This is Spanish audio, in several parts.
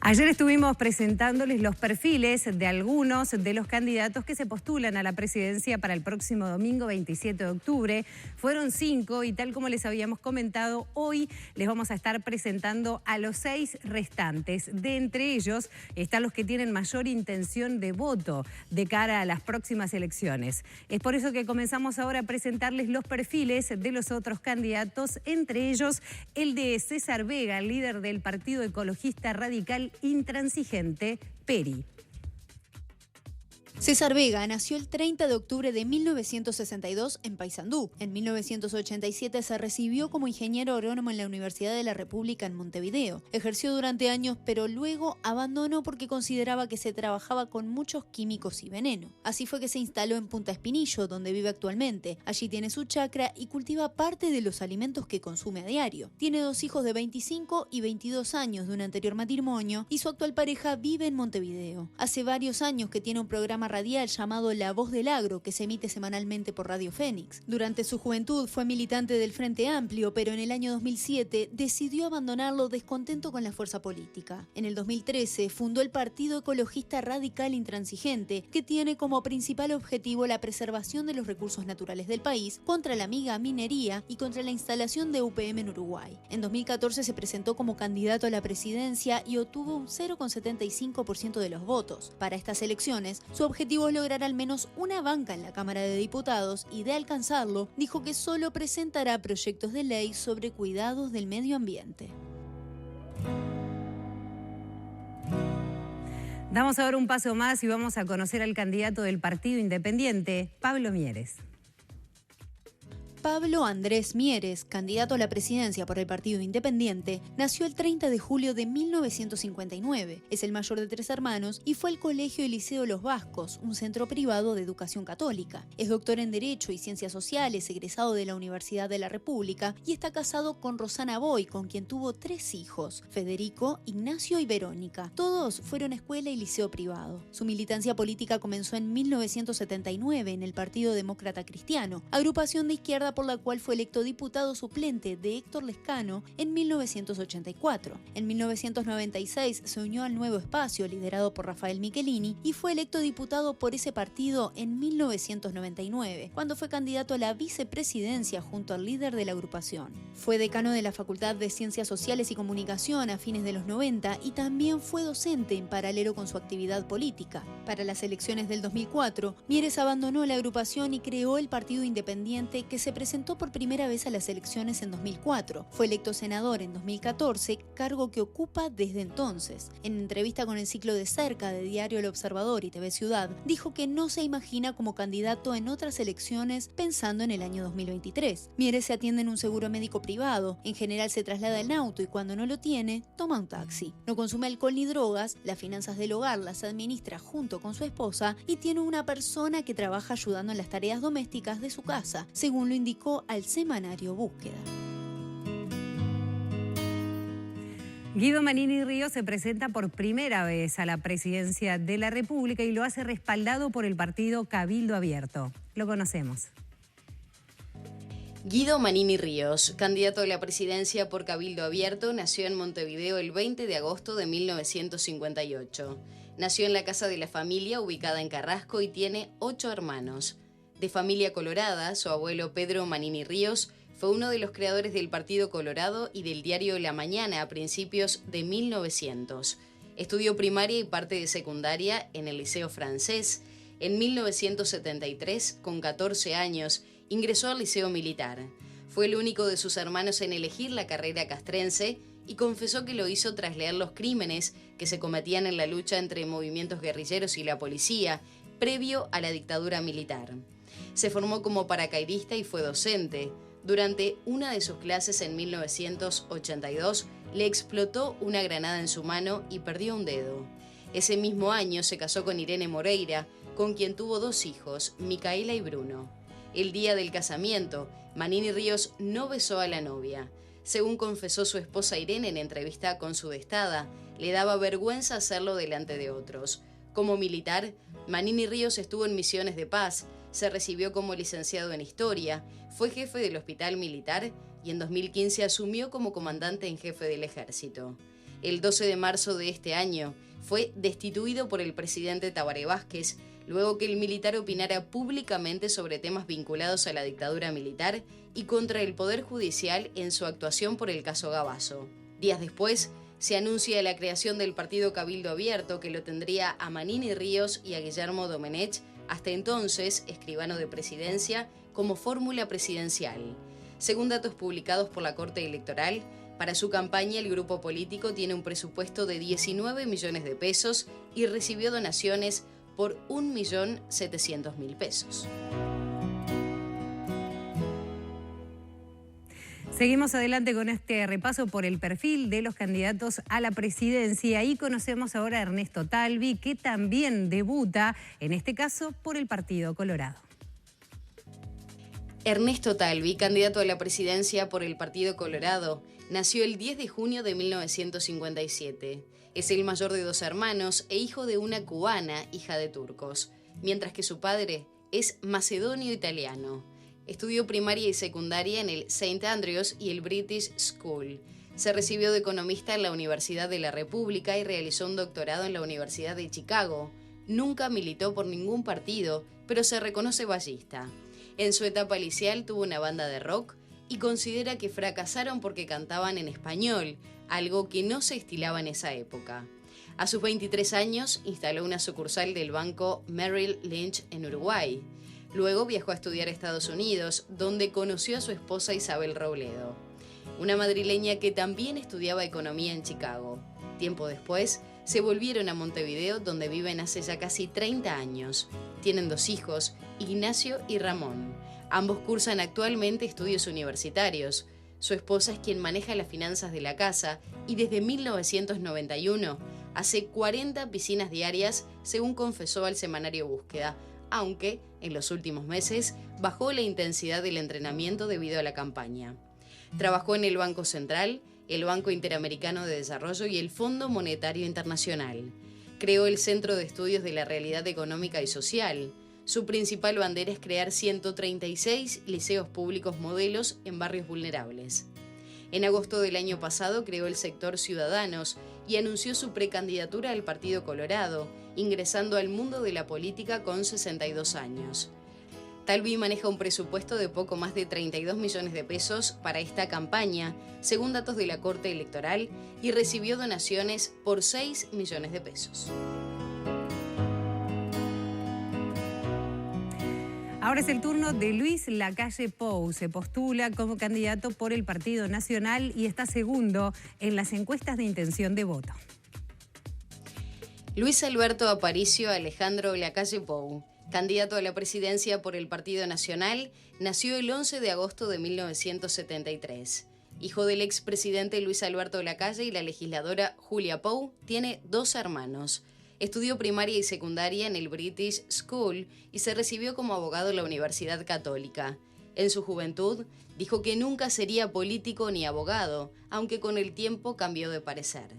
Ayer estuvimos presentándoles los perfiles de algunos de los candidatos que se postulan a la presidencia para el próximo domingo 27 de octubre. Fueron 5 y tal como les habíamos comentado, hoy les vamos a estar presentando a los 6 restantes. De entre ellos están los que tienen mayor intención de voto de cara a las próximas elecciones. Es por eso que comenzamos ahora a presentarles los perfiles de los otros candidatos, entre ellos el de César Vega, líder del Partido Ecologista Radical Intransigente, PERI. César Vega nació el 30 de octubre de 1962 en Paysandú. En 1987 se recibió como ingeniero agrónomo en la Universidad de la República en Montevideo. Ejerció durante años, pero luego abandonó porque consideraba que se trabajaba con muchos químicos y veneno. Así fue que se instaló en Punta Espinillo, donde vive actualmente. Allí tiene su chacra y cultiva parte de los alimentos que consume a diario. Tiene 2 hijos de 25 y 22 años de un anterior matrimonio y su actual pareja vive en Montevideo. Hace varios años que tiene un programa radial llamado La Voz del Agro, que se emite semanalmente por Radio Fénix. Durante su juventud fue militante del Frente Amplio, pero en el año 2007 decidió abandonarlo descontento con la fuerza política. En el 2013 fundó el Partido Ecologista Radical Intransigente, que tiene como principal objetivo la preservación de los recursos naturales del país, contra la minería y contra la instalación de UPM en Uruguay. En 2014 se presentó como candidato a la presidencia y obtuvo un 0,75% de los votos. Para estas elecciones, su objetivo es lograr al menos una banca en la Cámara de Diputados y, de alcanzarlo, dijo que solo presentará proyectos de ley sobre cuidados del medio ambiente. Damos ahora un paso más y vamos a conocer al candidato del Partido Independiente, Pablo Mieres. Pablo Andrés Mieres, candidato a la presidencia por el Partido Independiente, nació el 30 de julio de 1959. Es el mayor de 3 hermanos y fue al Colegio y Liceo Los Vascos, un centro privado de educación católica. Es doctor en Derecho y Ciencias Sociales, egresado de la Universidad de la República, y está casado con Rosana Boy, con quien tuvo 3 hijos, Federico, Ignacio y Verónica. Todos fueron a escuela y liceo privado. Su militancia política comenzó en 1979 en el Partido Demócrata Cristiano, agrupación de izquierda por la cual fue electo diputado suplente de Héctor Lescano en 1984. En 1996 se unió al Nuevo Espacio, liderado por Rafael Michelini, y fue electo diputado por ese partido en 1999, cuando fue candidato a la vicepresidencia junto al líder de la agrupación. Fue decano de la Facultad de Ciencias Sociales y Comunicación a fines de los 90 y también fue docente en paralelo con su actividad política. Para las elecciones del 2004, Mieres abandonó la agrupación y creó el Partido Independiente, que se presentó por primera vez a las elecciones en 2004. Fue electo senador en 2014, cargo que ocupa desde entonces. En entrevista con el ciclo De Cerca de Diario El Observador y TV Ciudad, dijo que no se imagina como candidato en otras elecciones pensando en el año 2023. Mieres se atiende en un seguro médico privado, en general se traslada en auto y cuando no lo tiene, toma un taxi. No consume alcohol ni drogas, las finanzas del hogar las administra junto con su esposa y tiene una persona que trabaja ayudando en las tareas domésticas de su casa, según lo indicó al semanario Búsqueda. Guido Manini Ríos se presenta por primera vez a la presidencia de la República y lo hace respaldado por el partido Cabildo Abierto. Lo conocemos. Guido Manini Ríos, candidato a la presidencia por Cabildo Abierto, nació en Montevideo el 20 de agosto de 1958. Nació en la casa de la familia, ubicada en Carrasco, y tiene 8 hermanos. De familia colorada, su abuelo Pedro Manini Ríos fue uno de los creadores del Partido Colorado y del diario La Mañana a principios de 1900. Estudió primaria y parte de secundaria en el Liceo Francés. En 1973, con 14 años, ingresó al Liceo Militar. Fue el único de sus hermanos en elegir la carrera castrense y confesó que lo hizo tras leer los crímenes que se cometían en la lucha entre movimientos guerrilleros y la policía, previo a la dictadura militar. Se formó como paracaidista y fue docente. Durante una de sus clases en 1982 le explotó una granada en su mano y perdió un dedo. Ese mismo año se casó con Irene Moreira, con quien tuvo 2 hijos, Micaela y Bruno. El día del casamiento, Manini Ríos no besó a la novia. Según confesó su esposa Irene en entrevista con Sudestada, le daba vergüenza hacerlo delante de otros. Como militar, Manini Ríos estuvo en misiones de paz, se recibió como licenciado en Historia, fue jefe del Hospital Militar y en 2015 asumió como comandante en jefe del Ejército. El 12 de marzo de este año fue destituido por el presidente Tabaré Vázquez, luego que el militar opinara públicamente sobre temas vinculados a la dictadura militar y contra el Poder Judicial en su actuación por el caso Gabazo. Días después, se anuncia la creación del partido Cabildo Abierto, que lo tendría a Manini Ríos y a Guillermo Domenech, hasta entonces escribano de presidencia, como fórmula presidencial. Según datos publicados por la Corte Electoral, para su campaña el grupo político tiene un presupuesto de 19 millones de pesos y recibió donaciones por 1.700.000 pesos. Seguimos adelante con este repaso por el perfil de los candidatos a la presidencia y conocemos ahora a Ernesto Talvi, que también debuta, en este caso, por el Partido Colorado. Ernesto Talvi, candidato a la presidencia por el Partido Colorado, nació el 10 de junio de 1957. Es el mayor de 2 hermanos e hijo de una cubana, hija de turcos, mientras que su padre es macedonio-italiano. Estudió primaria y secundaria en el St. Andrews y el British School. Se recibió de economista en la Universidad de la República y realizó un doctorado en la Universidad de Chicago. Nunca militó por ningún partido, pero se reconoce ballista. En su etapa liceal tuvo una banda de rock y considera que fracasaron porque cantaban en español, algo que no se estilaba en esa época. A sus 23 años instaló una sucursal del banco Merrill Lynch en Uruguay. Luego viajó a estudiar a Estados Unidos, donde conoció a su esposa Isabel Robledo, una madrileña que también estudiaba economía en Chicago. Tiempo después, se volvieron a Montevideo, donde viven hace ya casi 30 años. Tienen 2 hijos, Ignacio y Ramón. Ambos cursan actualmente estudios universitarios. Su esposa es quien maneja las finanzas de la casa y desde 1991 hace 40 piscinas diarias, según confesó al semanario Búsqueda, aunque en los últimos meses bajó la intensidad del entrenamiento debido a la campaña. Trabajó en el Banco Central, el Banco Interamericano de Desarrollo y el Fondo Monetario Internacional. Creó el Centro de Estudios de la Realidad Económica y Social. Su principal bandera es crear 136 liceos públicos modelos en barrios vulnerables. En agosto del año pasado creó el sector Ciudadanos y anunció su precandidatura al Partido Colorado, ingresando al mundo de la política con 62 años. Talvi maneja un presupuesto de poco más de 32 millones de pesos para esta campaña, según datos de la Corte Electoral, y recibió donaciones por 6 millones de pesos. Ahora es el turno de Luis Lacalle Pou. Se postula como candidato por el Partido Nacional y está segundo en las encuestas de intención de voto. Luis Alberto Aparicio Alejandro Lacalle Pou, candidato a la presidencia por el Partido Nacional, nació el 11 de agosto de 1973. Hijo del expresidente Luis Alberto Lacalle y la legisladora Julia Pou, tiene 2 hermanos. Estudió primaria y secundaria en el British School y se recibió como abogado en la Universidad Católica. En su juventud, dijo que nunca sería político ni abogado, aunque con el tiempo cambió de parecer.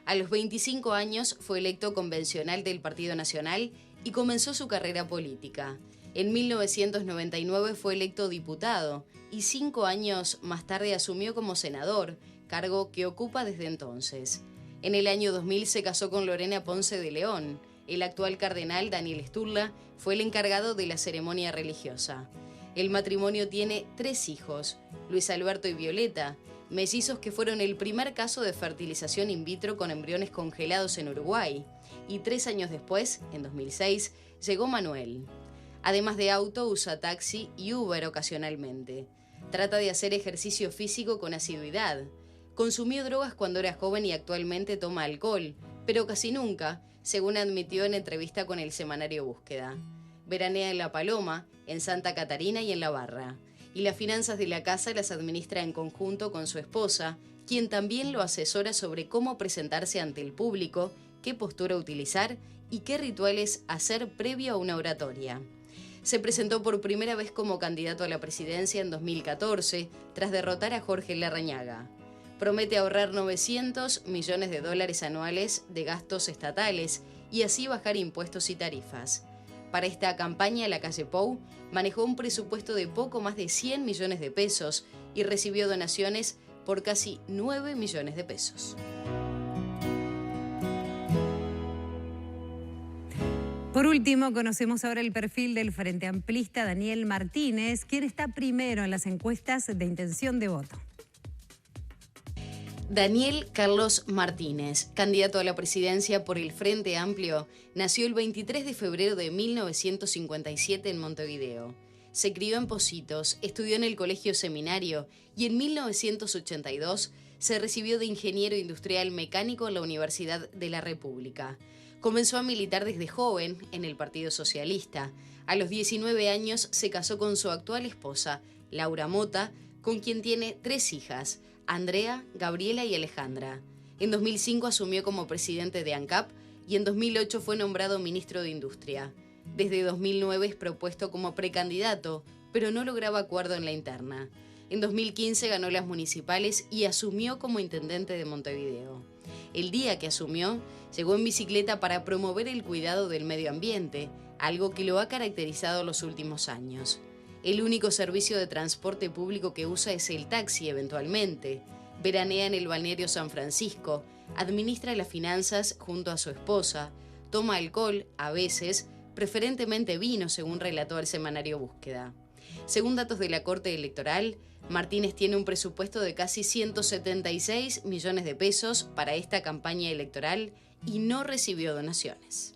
A los 25 años fue electo convencional del Partido Nacional y comenzó su carrera política. En 1999 fue electo diputado y 5 años más tarde asumió como senador, cargo que ocupa desde entonces. En el año 2000 se casó con Lorena Ponce de León. El actual cardenal Daniel Sturla fue el encargado de la ceremonia religiosa. El matrimonio tiene 3 hijos, Luis Alberto y Violeta, mellizos que fueron el primer caso de fertilización in vitro con embriones congelados en Uruguay. Y 3 años después, en 2006, llegó Manuel. Además de auto, usa taxi y Uber ocasionalmente. Trata de hacer ejercicio físico con asiduidad. Consumió drogas cuando era joven y actualmente toma alcohol, pero casi nunca, según admitió en entrevista con el semanario Búsqueda. Veranea en La Paloma, en Santa Catarina y en La Barra. Y las finanzas de la casa las administra en conjunto con su esposa, quien también lo asesora sobre cómo presentarse ante el público, qué postura utilizar y qué rituales hacer previo a una oratoria. Se presentó por primera vez como candidato a la presidencia en 2014, tras derrotar a Jorge Larrañaga. Promete ahorrar $900 millones anuales de gastos estatales y así bajar impuestos y tarifas. Para esta campaña, Lacalle Pou manejó un presupuesto de poco más de 100 millones de pesos y recibió donaciones por casi 9 millones de pesos. Por último, conocemos ahora el perfil del Frente Amplista Daniel Martínez, quien está primero en las encuestas de intención de voto. Daniel Carlos Martínez, candidato a la presidencia por el Frente Amplio, nació el 23 de febrero de 1957 en Montevideo. Se crió en Pocitos, estudió en el Colegio Seminario y en 1982 se recibió de ingeniero industrial mecánico en la Universidad de la República. Comenzó a militar desde joven en el Partido Socialista. A los 19 años se casó con su actual esposa, Laura Mota, con quien tiene 3 hijas, Andrea, Gabriela y Alejandra. En 2005 asumió como presidente de ANCAP y en 2008 fue nombrado ministro de Industria. Desde 2009 es propuesto como precandidato, pero no lograba acuerdo en la interna. En 2015 ganó las municipales y asumió como intendente de Montevideo. El día que asumió, llegó en bicicleta para promover el cuidado del medio ambiente, algo que lo ha caracterizado los últimos años. El único servicio de transporte público que usa es el taxi eventualmente. Veranea en el balneario San Francisco, administra las finanzas junto a su esposa, toma alcohol, a veces, preferentemente vino, según relató el semanario Búsqueda. Según datos de la Corte Electoral, Martínez tiene un presupuesto de casi 176 millones de pesos para esta campaña electoral y no recibió donaciones.